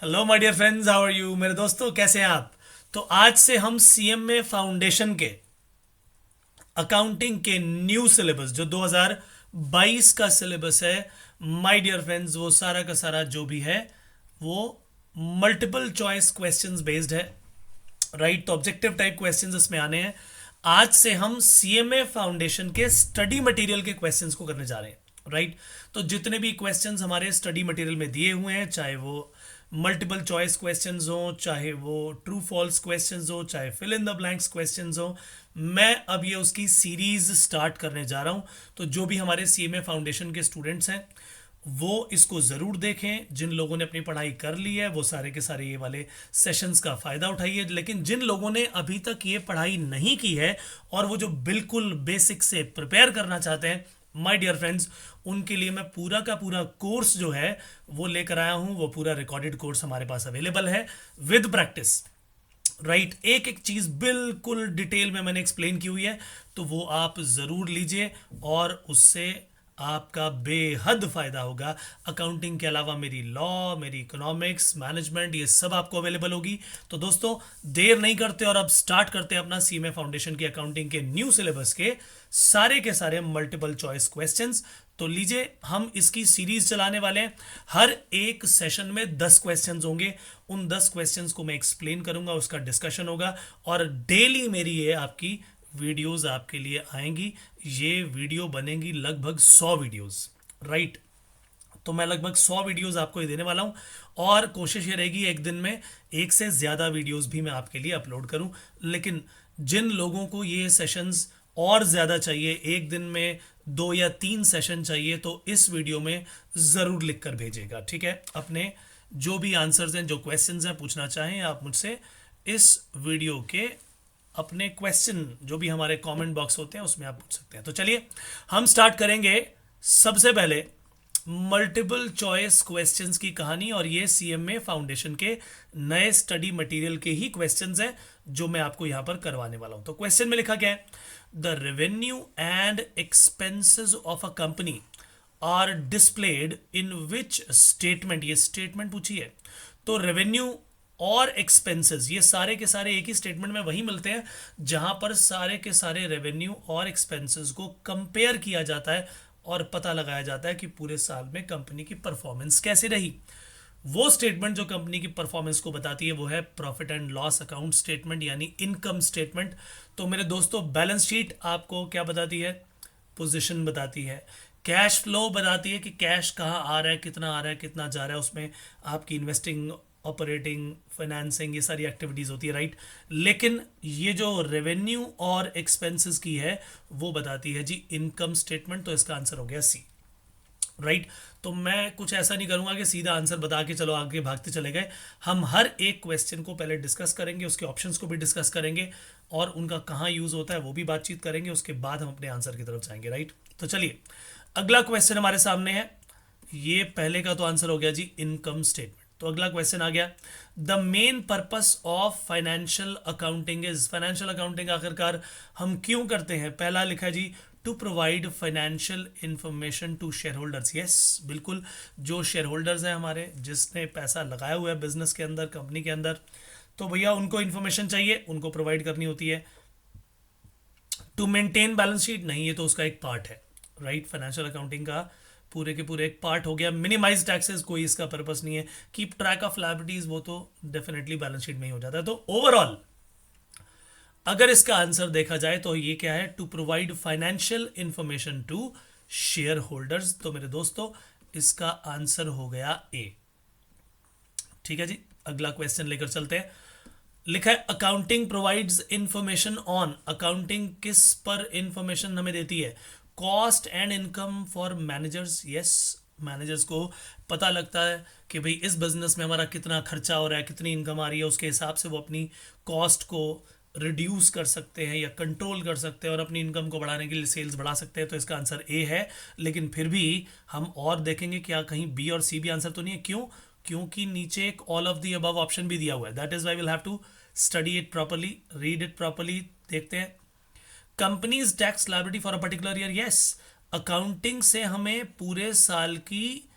Hello my dear friends, how are you. मेरे दोस्तों, कैसे हैं आप। तो आज से हम सीएमए फाउंडेशन के अकाउंटिंग के न्यू सिलेबस जो 2022 का सिलेबस है, माय डियर फ्रेंड्स, वो सारा का सारा जो भी है वो मल्टीपल चॉइस क्वेश्चंस बेस्ड है। राइट, तो ऑब्जेक्टिव टाइप क्वेश्चंस इसमें आने हैं। आज से हम सीएमए फाउंडेशन के स्टडी मटेरियल के क्वेश्चंस को करने जा रहे हैं। राइट, तो जितने भी क्वेश्चंस हमारे स्टडी मटेरियल में दिए हुए हैं, चाहे वो मल्टीपल चॉइस क्वेश्चंस हो, चाहे वो ट्रू फॉल्स क्वेश्चंस हो, चाहे fill in the blanks questions हो, मैं अब ये उसकी सीरीज स्टार्ट करने जा रहा हूं। तो जो भी हमारे सीएमए फाउंडेशन के स्टूडेंट्स हैं वो इसको ज़रूर देखें। जिन लोगों ने अपनी पढ़ाई कर ली है वो सारे के सारे ये वाले सेशंस का फ़ायदा उठाइए, लेकिन जिन लोगों ने अभी तक ये पढ़ाई नहीं की है और वो जो बिल्कुल बेसिक से प्रिपेयर करना चाहते हैं, माय डियर फ्रेंड्स, उनके लिए मैं पूरा का पूरा कोर्स जो है वो लेकर आया हूँ। वो पूरा रिकॉर्डेड कोर्स हमारे पास अवेलेबल है विद प्रैक्टिस। राइट, एक एक चीज़ बिल्कुल डिटेल में मैंने एक्सप्लेन की हुई है, तो वो आप ज़रूर लीजिए और उससे आपका बेहद फ़ायदा होगा। अकाउंटिंग के अलावा मेरी लॉ, मेरी इकोनॉमिक्स, मैनेजमेंट, ये सब आपको अवेलेबल होगी। तो दोस्तों, देर नहीं करते और अब स्टार्ट करते हैं अपना सीएमए फाउंडेशन की अकाउंटिंग के न्यू सिलेबस के सारे मल्टीपल चॉइस क्वेश्चंस। तो लीजिए, हम इसकी सीरीज चलाने वाले हैं। हर एक सेशन में 10 क्वेश्चंस होंगे। उन 10 क्वेश्चंस को मैं एक्सप्लेन करूंगा, उसका डिस्कशन होगा और डेली मेरी ये आपकी वीडियोस आपके लिए आएंगी। ये वीडियो बनेंगी लगभग 100 वीडियोस। राइट, तो मैं लगभग 100 वीडियोस आपको ये देने वाला हूँ और कोशिश ये रहेगी एक दिन में एक से ज़्यादा वीडियोस भी मैं आपके लिए अपलोड करूँ। लेकिन जिन लोगों को ये सेशंस और ज़्यादा चाहिए, एक दिन में 2 या 3 सेशन चाहिए, तो इस वीडियो में ज़रूर लिख कर भेजिएगा। ठीक है, अपने जो भी आंसर्स हैं, जो क्वेश्चंस हैं, पूछना चाहें आप मुझसे इस वीडियो के अपने क्वेश्चन जो भी हमारे कमेंट बॉक्स होते हैं उसमें आप पूछ सकते हैं। तो चलिए हम स्टार्ट करेंगे। सबसे पहले मल्टीपल चॉइस क्वेश्चंस की कहानी, और ये सीएमए फाउंडेशन के नए स्टडी मटेरियल के ही क्वेश्चंस हैं जो मैं आपको यहां पर करवाने वाला हूं। तो क्वेश्चन में लिखा क्या है, the revenue and expenses of a company are displayed in which statement. ये स्टेटमेंट पूछी है, तो रेवेन्यू और एक्सपेंसेस ये सारे के सारे एक ही स्टेटमेंट में वही मिलते हैं जहां पर सारे के सारे रेवेन्यू और एक्सपेंसेस को कंपेयर किया जाता है और पता लगाया जाता है कि पूरे साल में कंपनी की परफॉर्मेंस कैसी रही। वो स्टेटमेंट जो कंपनी की परफॉर्मेंस को बताती है वो है profit and loss account statement, यानी इनकम स्टेटमेंट। तो मेरे दोस्तों, बैलेंस शीट आपको क्या बताती है, पोजीशन बताती है। कैश फ्लो बताती है कि कैश कहाँ आ रहा है, कितना आ रहा है, कितना जा रहा है, उसमें आपकी इन्वेस्टिंग, ऑपरेटिंग, फाइनेंसिंग, ये सारी एक्टिविटीज़ होती है। राइट, लेकिन ये जो रेवेन्यू और एक्सपेंसेस की है वो बताती है जी इनकम स्टेटमेंट। तो इसका आंसर हो गया सी। राइट, तो मैं कुछ ऐसा नहीं करूंगा कि सीधा आंसर बता के चलो आगे भागते चले गए। हम हर एक क्वेश्चन को पहले डिस्कस करेंगे, उसके ऑप्शंस को भी डिस्कस करेंगे और उनका कहाँ यूज़ होता है वो भी बातचीत करेंगे। उसके बाद हम अपने आंसर की तरफ जाएंगे। राइट, तो चलिए अगला क्वेश्चन हमारे सामने है। ये पहले का तो आंसर हो गया जी इनकम स्टेटमेंट। तो अगला क्वेश्चन आ गया, the main purpose of financial accounting is. Financial accounting आखिरकार हम क्यों करते हैं। पहला लिखा है जी, to provide financial information to shareholders. Yes, बिल्कुल, जो शेयर होल्डर्स हैं हमारे, जिसने पैसा लगाया हुआ है बिजनेस के अंदर, कंपनी के अंदर, तो भैया उनको इन्फॉर्मेशन चाहिए, उनको प्रोवाइड करनी होती है। टू मेंटेन बैलेंस शीट नहीं, ये तो उसका एक पार्ट है। राइट, फाइनेंशियल अकाउंटिंग का पूरे के पूरे एक पार्ट हो गया। मिनिमाइज टैक्सेस कोई इसका पर्पस नहीं है। कीप ट्रैक ऑफ लायबिलिटीज वो तो डेफिनेटली बैलेंस शीट में ही हो जाता है। तो ओवरऑल अगर इसका आंसर देखा जाए तो ये क्या है, to provide financial information to shareholders. तो मेरे दोस्तों, इसका आंसर हो गया ए। ठीक है जी, अगला क्वेश्चन लेकर चलते हैं। लिखा है, accounting provides information on. Accounting किस पर इंफॉर्मेशन हमें देती है, cost and income for managers. Yes, managers को पता लगता है कि भाई इस बिजनेस में हमारा कितना खर्चा हो रहा है, कितनी इनकम आ रही है, उसके हिसाब से वो अपनी कॉस्ट को रिड्यूस कर सकते हैं या कंट्रोल कर सकते हैं और अपनी इनकम को बढ़ाने के लिए सेल्स बढ़ा सकते हैं। तो इसका आंसर ए है। लेकिन फिर भी हम और देखेंगे क्या कहीं बी और सी भी आंसर तो नहीं है। क्यों, क्योंकि नीचे एक all of the above option भी दिया हुआ है। That is why will have to study it properly, read it properly. देखते हैं, companies tax liability for a particular year. Yes, accounting से हमें पूरे साल की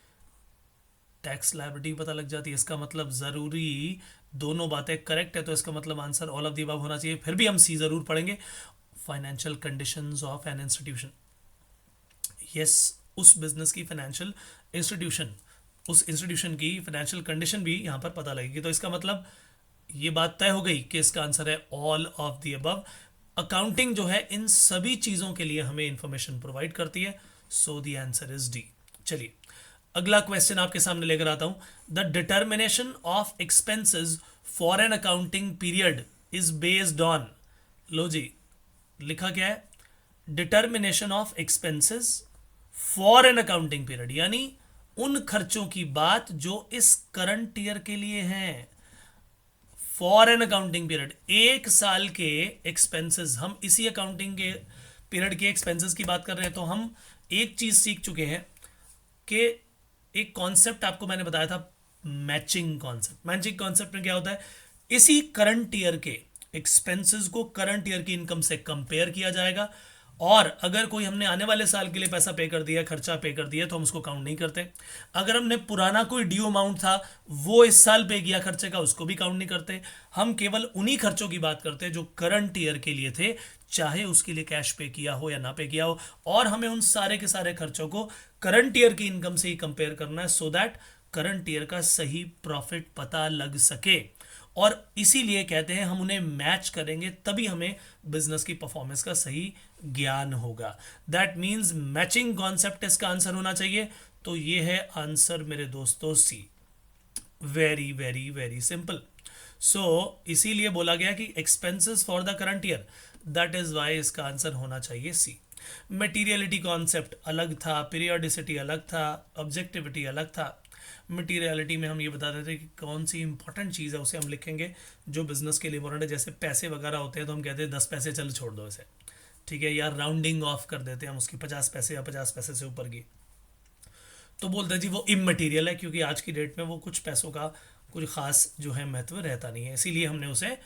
टैक्स लायबिलिटी पता लग जाती है, इसका मतलब ज़रूरी दोनों बातें करेक्ट है, तो इसका मतलब answer all of the above होना चाहिए। फिर भी हम सी ज़रूर पढ़ेंगे। Financial conditions of an institution, yes, उस बिजनेस की फाइनेंशियल इंस्टीट्यूशन, उस इंस्टीट्यूशन की फाइनेंशियल कंडीशन भी यहाँ पर पता लगेगी। तो इसका मतलब ये बात तय हो गई कि इसका आंसर है all of the above. Accounting जो है इन सभी चीज़ों के लिए हमें इंफॉर्मेशन प्रोवाइड करती है, so the answer is D. चलिए अगला क्वेश्चन आपके सामने लेकर आता हूं। The determination of expenses for an accounting period is based on, लो जी लिखा क्या है, determination of expenses for an accounting period, यानी उन खर्चों की बात जो इस करंट ईयर के लिए हैं। फॉर एन अकाउंटिंग पीरियड, एक साल के एक्सपेंसेस, हम इसी अकाउंटिंग के पीरियड के एक्सपेंसेस की बात कर रहे हैं। तो हम एक चीज सीख चुके हैं कि एक कॉन्सेप्ट आपको मैंने बताया था, मैचिंग कॉन्सेप्ट। मैचिंग कॉन्सेप्ट में क्या होता है, इसी करंट ईयर के एक्सपेंसेस को करंट ईयर की इनकम से कंपेयर किया जाएगा, और अगर कोई हमने आने वाले साल के लिए पैसा पे कर दिया, खर्चा पे कर दिया, तो हम उसको काउंट नहीं करते। अगर हमने पुराना कोई ड्यू अमाउंट था वो इस साल पे किया खर्चे का, उसको भी काउंट नहीं करते। हम केवल उन्हीं खर्चों की बात करते हैं जो करंट ईयर के लिए थे, चाहे उसके लिए कैश पे किया हो या ना पे किया हो, और हमें उन सारे के सारे खर्चों को करंट ईयर की इनकम से ही कंपेयर करना है, सो दैट करंट ईयर का सही प्रॉफिट पता लग सके। और इसीलिए कहते हैं हम उन्हें मैच करेंगे, तभी हमें बिजनेस की परफॉर्मेंस का सही ज्ञान होगा। दैट मीन्स मैचिंग कॉन्सेप्ट इसका आंसर होना चाहिए। तो ये है आंसर मेरे दोस्तों, C. Very very very simple. So इसीलिए बोला गया कि expenses for the current year, that is why इसका आंसर होना चाहिए सी। मटीरियलिटी कॉन्सेप्ट अलग था, पीरियोडिसिटी अलग था, ऑब्जेक्टिविटी अलग था। मटीरियलिटी में हम ये बताते थे कि कौन सी इंपॉर्टेंट चीज़ है उसे हम लिखेंगे जो बिजनेस के लिए इंपॉर्टेंट है। जैसे पैसे वगैरह होते हैं तो हम कहते हैं 10 पैसे, चल छोड़ दो इसे, ठीक है, या राउंडिंग ऑफ कर देते हैं हम उसकी 50 पैसे या 50 पैसे से ऊपर की, तो बोलते हैं जी वो इमटेरियल है, क्योंकि आज की डेट में वो कुछ पैसों का कुछ खास जो है महत्व रहता नहीं है, इसीलिए हमने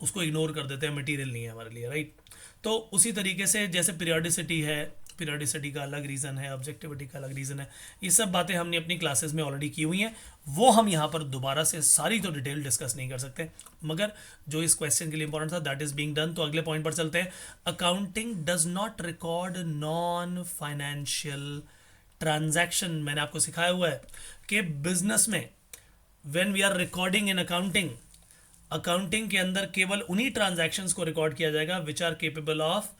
उसको इग्नोर कर देते हैं, मटेरियल नहीं है हमारे लिए, राइट। तो उसी तरीके से जैसे पीरियोडिसिटी है, पीरियोडिसिटी का अलग रीज़न है, ऑब्जेक्टिविटी का अलग रीज़न है, ये सब बातें हमने अपनी क्लासेस में ऑलरेडी की हुई हैं, वो हम यहाँ पर दोबारा से सारी तो डिटेल डिस्कस नहीं कर सकते, मगर जो इस क्वेश्चन के लिए इंपॉर्टेंट था दैट इज बीइंग डन। तो अगले पॉइंट पर चलते हैं। Accounting does not record non financial transaction. मैंने आपको सिखाया हुआ है कि बिजनेस में when we are recording in accounting, accounting के अंदर केवल उन्हीं ट्रांजैक्शंस को रिकॉर्ड किया जाएगा which are capable of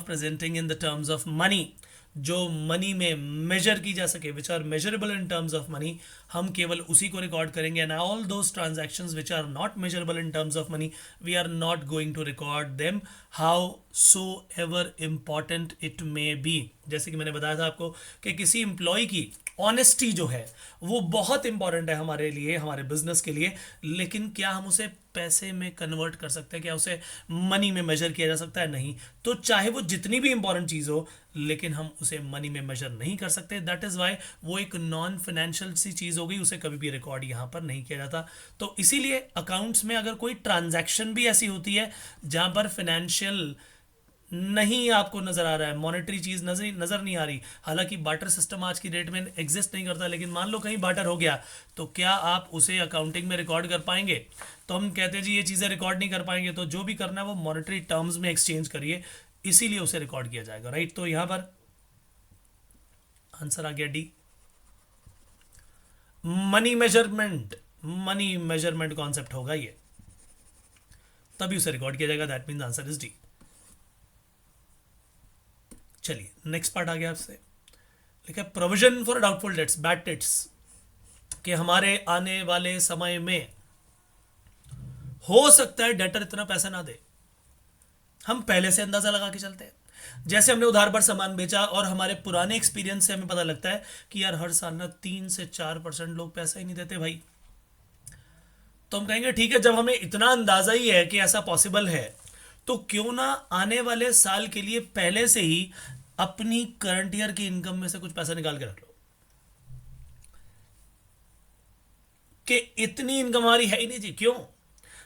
presenting in the terms of money, जो मनी में मेजर की जा सके, which are measurable in terms of money, हम केवल उसी को रिकॉर्ड करेंगे। And all those transactions which are not measurable in terms of money, we are not going to record them how so ever important it may be. जैसे कि मैंने बताया था आपको कि किसी एम्प्लॉय की ऑनेस्टी जो है वो बहुत इंपॉर्टेंट है हमारे लिए, हमारे बिजनेस के लिए, लेकिन क्या हम उसे पैसे में कन्वर्ट कर सकते हैं, क्या उसे मनी में मेजर किया जा सकता है? नहीं। तो चाहे वो जितनी भी इंपॉर्टेंट चीज़ हो, लेकिन हम उसे मनी में मेजर नहीं कर सकते। दैट इज़ वाई वो एक नॉन फाइनेंशियल सी चीज़ हो गई, उसे कभी भी रिकॉर्ड यहाँ पर नहीं किया जाता। तो इसीलिए अकाउंट्स में अगर कोई ट्रांजैक्शन भी ऐसी होती है जहाँ पर फाइनेंशियल नहीं आपको नजर आ रहा है, मॉनेटरी चीज नजर नहीं आ रही, हालांकि बार्टर सिस्टम आज की डेट में एग्जिस्ट नहीं करता, लेकिन मान लो कहीं बार्टर हो गया, तो क्या आप उसे अकाउंटिंग में रिकॉर्ड कर पाएंगे? तो हम कहते हैं जी ये चीज़ें रिकॉर्ड नहीं कर पाएंगे, तो जो भी करना है वो मॉनेटरी टर्म्स में एक्सचेंज करिए, इसीलिए उसे रिकॉर्ड किया जाएगा, राइट। तो यहां पर आंसर आ गया डी। मनी मेजरमेंट कॉन्सेप्ट होगा ये, तभी उसे रिकॉर्ड किया जाएगा। That means answer is D. चलिए नेक्स्ट पार्ट आ गया आपसे, लिखा provision for doubtful debts, bad debts, कि हमारे आने वाले समय में हो सकता है डेटर इतना पैसा ना दे, हम पहले से अंदाजा लगा के चलते हैं। जैसे हमने उधार पर सामान बेचा और हमारे पुराने एक्सपीरियंस से हमें पता लगता है कि यार हर साल ना 3 से 4% लोग पैसा ही नहीं देते भाई, तो हम कहेंगे ठीक है, जब हमें इतना अंदाजा ही है कि ऐसा पॉसिबल है, तो क्यों ना आने वाले साल के लिए पहले से ही अपनी करंट ईयर की इनकम में से कुछ पैसा निकाल के रख लो, कि इतनी इनकम हमारी है ही नहीं जी। क्यों?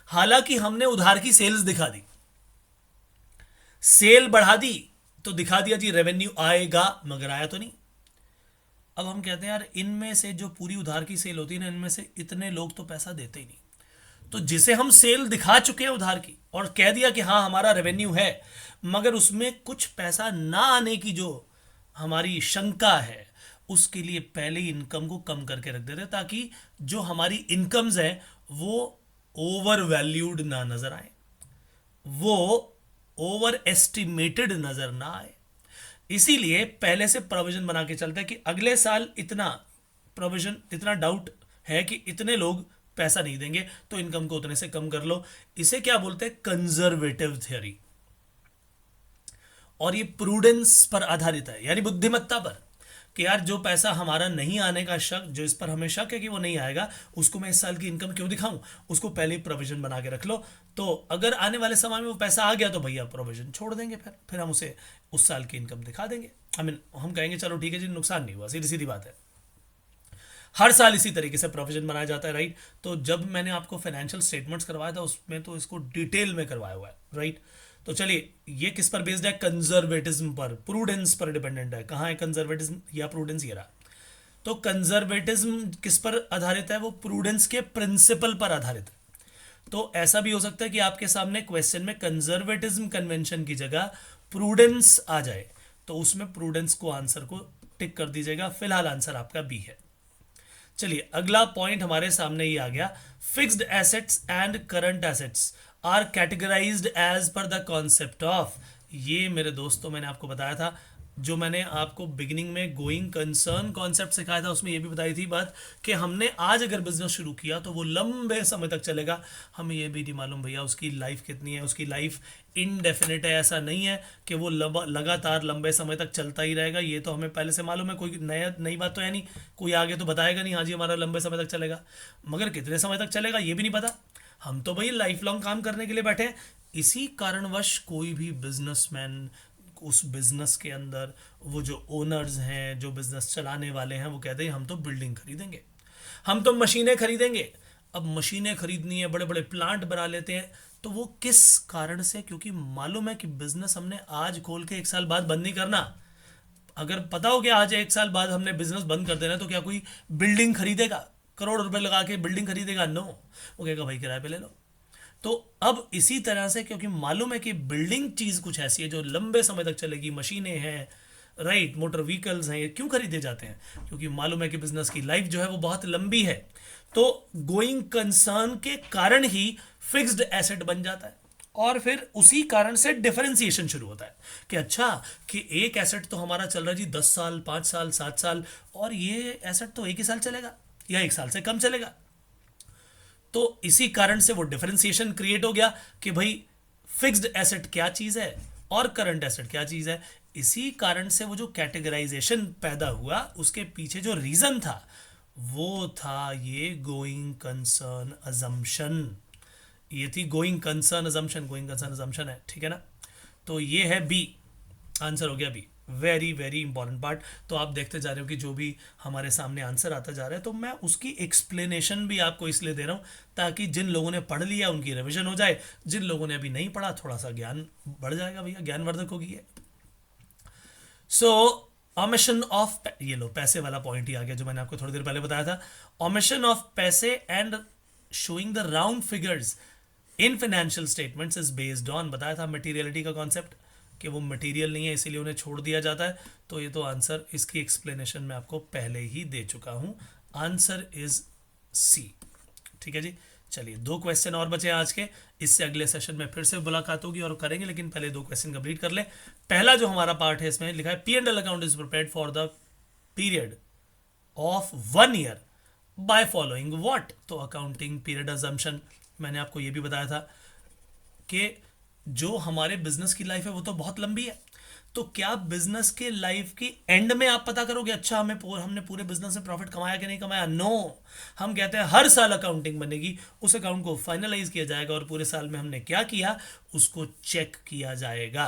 हालांकि हमने उधार की सेल्स दिखा दी, सेल बढ़ा दी, तो दिखा दिया जी रेवेन्यू आएगा, मगर आया तो नहीं। अब हम कहते हैं यार इनमें से जो पूरी उधार की सेल होती है ना, इनमें से इतने लोग तो पैसा देते ही नहीं। तो जिसे हम सेल दिखा चुके हैं उधार की और कह दिया कि हाँ हमारा रेवेन्यू है, मगर उसमें कुछ पैसा ना आने की जो हमारी शंका है, उसके लिए पहले ही इनकम को कम करके रख देते हैं, ताकि जो हमारी इनकम्स है वो ओवर वैल्यूड ना नजर आए, वो ओवर एस्टिमेटेड नजर ना आए। इसीलिए पहले से प्रोविजन बना के चलते हैं कि अगले साल इतना प्रोविजन, इतना डाउट है कि इतने लोग पैसा नहीं देंगे, तो इनकम को उतने से कम कर लो। इसे क्या बोलते हैं? Conservative theory. और ये प्रूडेंस पर आधारित है, यानी बुद्धिमत्ता पर, कि यार जो पैसा हमारा नहीं आने का शक, जो इस पर हमें शक है कि वो नहीं आएगा, उसको मैं इस साल की इनकम क्यों दिखाऊं, उसको पहले ही प्रोविजन बना के रख लो। तो अगर आने वाले समय में वो पैसा आ गया तो भैया प्रोविजन छोड़ देंगे, फिर हम उसे उस साल की इनकम दिखा देंगे। आई मीन हम कहेंगे चलो ठीक है जी, नुकसान नहीं हुआ, सीधी सीधी बात है। हर साल इसी तरीके से प्रोविजन बनाया जाता है, राइट। तो जब मैंने आपको फाइनेंशियल स्टेटमेंट्स करवाया था उसमें तो इसको डिटेल में करवाया हुआ है, राइट। तो चलिए, ये किस पर बेस्ड है? कंजर्वेटिज्म पर, प्रूडेंस पर डिपेंडेंट है। कहाँ है कंजर्वेटिज्म या प्रूडेंस? ये रहा। तो कंजर्वेटिज्म किस पर आधारित है? वो प्रूडेंस के प्रिंसिपल पर आधारित है। तो ऐसा भी हो सकता है कि आपके सामने क्वेश्चन में कंजर्वेटिज्म कन्वेंशन की जगह प्रूडेंस आ जाए, तो उसमें प्रूडेंस को आंसर को टिक कर दीजिएगा। फिलहाल आंसर आपका बी है। चलिए, अगला पॉइंट हमारे सामने ही आ गया। Fixed assets and current assets are categorised as per the concept of. ये मेरे दोस्तों मैंने आपको बताया था, जो मैंने आपको बिगिनिंग में गोइंग कंसर्न कॉन्सेप्ट सिखाया था, उसमें ये भी बताई थी बात कि हमने आज अगर बिजनेस शुरू किया तो वो लंबे समय तक चलेगा। हमें ये भी नहीं मालूम भैया उसकी लाइफ कितनी है, उसकी लाइफ इनडेफिनेट है, ऐसा नहीं है कि वो लगातार लंबे समय तक चलता ही रहेगा। ये तो हमें पहले से मालूम है, कोई नई बात तो है नहीं, कोई आगे तो बताएगा नहीं हाँ जी हमारा लंबे समय तक चलेगा, मगर कितने समय तक चलेगा ये भी नहीं पता। हम तो भाई लाइफ लॉन्ग काम करने के लिए बैठे हैं। इसी कारणवश कोई भी बिजनेसमैन उस बिजनेस के अंदर, वो जो ओनर्स हैं, जो बिजनेस चलाने वाले हैं, वो कहते हैं हम तो बिल्डिंग खरीदेंगे, हम तो मशीनें खरीदेंगे। अब मशीनें खरीदनी है, बड़े बड़े प्लांट बना लेते हैं, तो वो किस कारण से? क्योंकि मालूम है कि बिजनेस हमने आज खोल के एक साल बाद बंद नहीं करना। अगर पता हो कि आज एक साल बाद हमने बिजनेस बंद कर देना, तो क्या कोई बिल्डिंग खरीदेगा? करोड़ रुपए लगा के बिल्डिंग खरीदेगा? नो। वो कहेगा भाई किराए पे ले लो। तो अब इसी तरह से, क्योंकि मालूम है कि बिल्डिंग चीज कुछ ऐसी है जो लंबे समय तक चलेगी, मशीनें हैं, राइट, मोटर व्हीकल्स हैं, ये क्यों खरीदे जाते हैं? क्योंकि मालूम है कि बिजनेस की लाइफ जो है वो बहुत लंबी है। तो गोइंग कंसर्न के कारण ही फिक्स्ड एसेट बन जाता है, और फिर उसी कारण से डिफरेंशिएशन शुरू होता है कि अच्छा, कि एक एसेट तो हमारा चल रहा है जी 10 साल, 5 साल, 7 साल, और ये एसेट तो एक ही साल चलेगा या एक साल से कम चलेगा। तो इसी कारण से वो डिफरेंशिएशन क्रिएट हो गया कि भाई फिक्स्ड एसेट क्या चीज है और करंट एसेट क्या चीज है। इसी कारण से वो जो कैटेगराइजेशन पैदा हुआ, उसके पीछे जो रीजन था वो था ये गोइंग कंसर्न अजम्पशन। ये थी going concern assumption, going concern assumption है, ठीक है ना। तो ये है बी, आंसर हो गया B. Very very important part. तो आप देखते जा रहे हो कि जो भी हमारे सामने आंसर आता जा रहा है, तो मैं उसकी एक्सप्लेनेशन भी आपको इसलिए दे रहा हूँ ताकि जिन लोगों ने पढ़ लिया उनकी रिवीजन हो जाए, जिन लोगों ने अभी नहीं पढ़ा थोड़ा सा ज्ञान बढ़ जाएगा भैया, ज्ञानवर्धक होगी ये। सो ओमिशन ऑफ, ये लो पैसे वाला पॉइंट ही आ गया जो मैंने आपको थोड़ी देर पहले बताया था। ओमिशन ऑफ पैसे and showing the round figures in financial statements is based on, बताया था मटीरियलिटी का कॉन्सेप्ट, कि वो मटेरियल नहीं है इसीलिए उन्हें छोड़ दिया जाता है। तो ये तो आंसर, इसकी एक्सप्लेनेशन मैं आपको पहले ही दे चुका हूं। आंसर इज सी, ठीक है जी। चलिए, 2 क्वेश्चन और बचे आज के, इससे अगले सेशन में फिर से मुलाकात होगी और करेंगे, लेकिन पहले 2 क्वेश्चन कंप्लीट कर ले। पहला जो हमारा पार्ट है, इसमें लिखा है P and L account is prepared for the period of 1 year by following what. तो अकाउंटिंग पीरियड अजम्पशन मैंने आपको ये भी बताया था कि जो हमारे बिजनेस की लाइफ है वो तो बहुत लंबी है। तो क्या बिजनेस के लाइफ की एंड में आप पता करोगे अच्छा हमने पूरे बिजनेस में प्रॉफिट कमाया कि नहीं कमाया? नो। हम कहते हैं हर साल अकाउंटिंग बनेगी, उस अकाउंट को फाइनलाइज किया जाएगा और पूरे साल में हमने क्या किया उसको चेक किया जाएगा।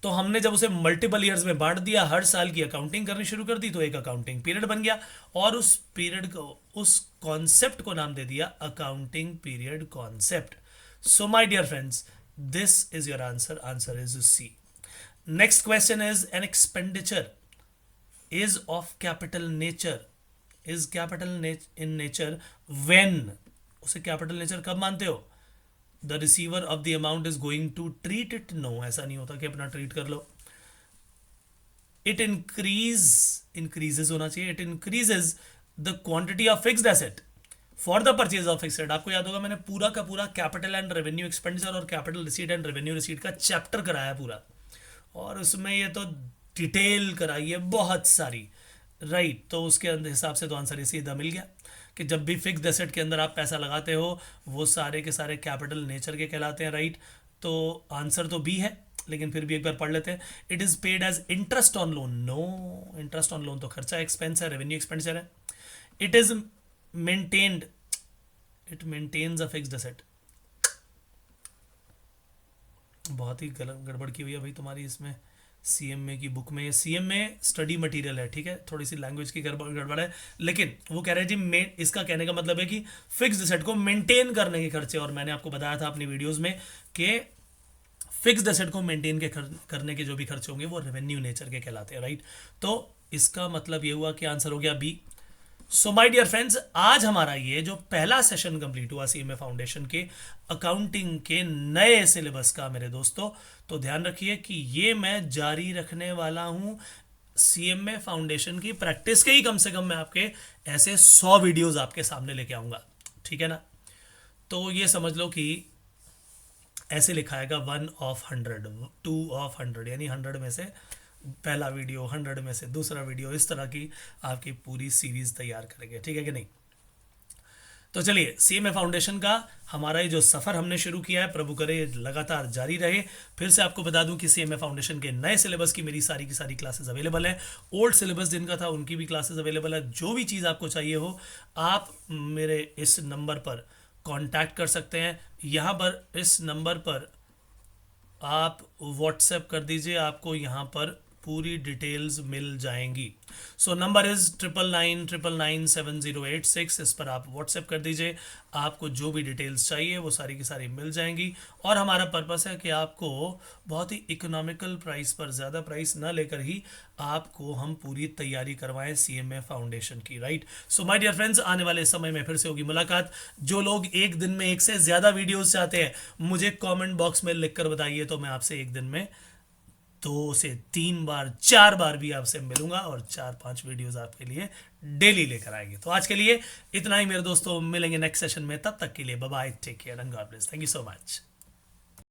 तो हमने जब उसे मल्टीपल ईयर्स में बांट दिया, हर साल की अकाउंटिंग करनी शुरू कर दी, तो एक अकाउंटिंग पीरियड बन गया, और उस पीरियड को, उस कॉन्सेप्ट को नाम दे दिया accounting period concept. So my dear friends, this is your answer. Answer is C. Next question is an expenditure is of capital nature, is capital in nature when, उसे कैपिटल नेचर कब मानते हो? The receiver of the amount is going to treat it, no ऐसा नहीं होता कि अपना treat कर लो। इट इंक्रीजेज होना चाहिए, it increases the quantity of fixed asset for the purchase of fixed asset. आपको याद होगा मैंने पूरा का पूरा कैपिटल एंड रेवेन्यू एक्सपेंडिचर और capital receipt and revenue receipt का चैप्टर कराया पूरा, और उसमें ये तो डिटेल कराई है बहुत सारी, राइट। तो उसके हिसाब से तो आंसर ये सीधा मिल गया कि जब भी फिक्स्ड एसेट के अंदर आप पैसा लगाते हो वो सारे के सारे कैपिटल नेचर के कहलाते हैं, राइट। तो आंसर तो बी है, लेकिन फिर भी एक बार पढ़ लेते हैं। It is paid as interest on loan, no, interest on loan तो खर्चा एक्सपेंस है, रेवेन्यू एक्सपेंडिचर है। It is maintained, it maintains a fixed asset, बहुत ही गलत गड़बड़ की हुई है भाई तुम्हारी इसमें सीएमए की बुक में। सीएमए स्टडी मटेरियल है, ठीक है, थोड़ी सी लैंग्वेज की गड़बड़ है, लेकिन वो कह रहे हैं जी इसका कहने का मतलब है कि फिक्स्ड एसेट को मेंटेन करने के खर्चे, और मैंने आपको बताया था अपनी वीडियोस में कि फिक्स्ड एसेट को मेंटेन करने के जो भी खर्चे होंगे वो रेवेन्यू नेचर के कहलाते हैं, राइट। तो इसका मतलब ये हुआ कि आंसर हो गया B. So my dear friends, आज हमारा ये जो पहला सेशन कंप्लीट हुआ सीएमए फाउंडेशन के अकाउंटिंग के नए सिलेबस का मेरे दोस्तों, तो ध्यान रखिए कि ये मैं जारी रखने वाला हूं सीएमए फाउंडेशन की प्रैक्टिस के ही, कम से कम मैं आपके ऐसे 100 वीडियोस आपके सामने लेके आऊंगा, ठीक है ना। तो ये समझ लो कि ऐसे लिखा आएगा 1 ऑफ 100, 2 ऑफ 100, यानी 100 में से पहला वीडियो, 100 में से दूसरा वीडियो, इस तरह की आपकी पूरी सीरीज तैयार करेंगे, ठीक है कि नहीं। तो चलिए, सीएमए फाउंडेशन का हमारा ये जो सफ़र हमने शुरू किया है, प्रभु करे लगातार जारी रहे। फिर से आपको बता दूं कि सीएमए फाउंडेशन के नए सिलेबस की मेरी सारी की सारी क्लासेस अवेलेबल है, ओल्ड सिलेबस जिनका था उनकी भी क्लासेस अवेलेबल है। जो भी चीज़ आपको चाहिए हो आप मेरे इस नंबर पर कांटेक्ट कर सकते हैं। यहाँ पर इस नंबर पर आप व्हाट्सएप कर दीजिए, आपको यहाँ पर पूरी डिटेल्स मिल जाएंगी। सो नंबर इज़ 99999708 इस पर आप व्हाट्सएप कर दीजिए, आपको जो भी डिटेल्स चाहिए वो सारी की सारी मिल जाएंगी। और हमारा पर्पस है कि आपको बहुत ही इकोनॉमिकल प्राइस पर, ज़्यादा प्राइस ना लेकर ही आपको हम पूरी तैयारी करवाएं सीएमए फाउंडेशन की, right. So my dear friends, आने वाले समय में फिर से होगी मुलाकात। जो लोग एक दिन में एक से ज़्यादा वीडियोज़ चाहते हैं मुझे कॉमेंट बॉक्स में लिख कर बताइए, तो मैं आपसे एक दिन में 2 से 3 बार 4 बार भी आपसे मिलूंगा और 4-5 वीडियोस आपके लिए डेली लेकर आएंगे। तो आज के लिए इतना ही मेरे दोस्तों, मिलेंगे नेक्स्ट सेशन में, तब तक के लिए bye bye, take care and God bless, thank you so much.